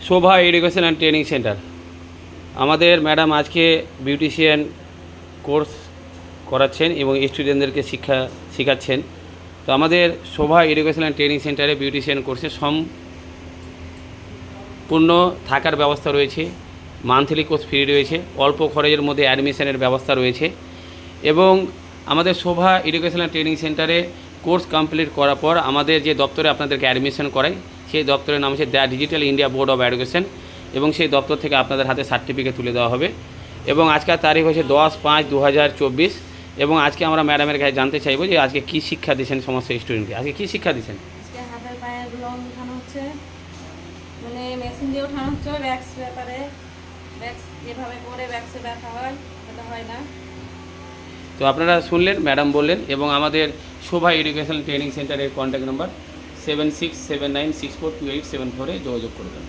Shobha education and training centre. আমাদের madam আজকে beautician course করাচ্ছেন এবং স্টুডেন্টদেরকে শেখাচ্ছেন। তো আমাদের শোভা এডুকেশন অ্যান্ড ট্রেনিং সেন্টারে বিউটিশিয়ান কোর্সে সম্পূর্ণ থাকার ব্যবস্থা রয়েছে, মান্থলি কোর্স ফ্রি রয়েছে, অল্প খরচের মধ্যে অ্যাডমিশনের ব্যবস্থা রয়েছে। এবং আমাদের শোভা এডুকেশন অ্যান্ড ট্রেনিং সেন্টারে কোর্স কমপ্লিট করার পর আমাদের যে দপ্তরে আপনাদেরকে অ্যাডমিশন করায় সেই দপ্তরের নাম হচ্ছে the digital India board of education, এবং সেই দপ্তর থেকে আপনাদের হাতে সার্টিফিকেট তুলে দেওয়া হবে। এবং আজকের তারিখ হচ্ছে 10/5/2024। এবং আজকে আমরা ম্যাডামের কাছে জানতে চাইবো যে আজকে কী শিক্ষা দিচ্ছেন সমস্ত স্টুডেন্টকে, আজকে কী শিক্ষা দিচ্ছেন? আজকে হাতের পায়ের লোম উঠানো হচ্ছে, মানে মেশিন দিয়ে উঠানো হচ্ছে। ব্যাক্স ব্যাপারে ব্যাক্স এভাবে করে ব্যাক্সে ব্যথা হয়, ব্যথা হয় না। তো আপনারা শুনলেন, ম্যাডাম বললেন। এবং আমাদের শোভা এডুকেশন ট্রেনিং সেন্টারের কন্ট্যাক্ট নাম্বার 7679642874 যোগাযোগ করবেন।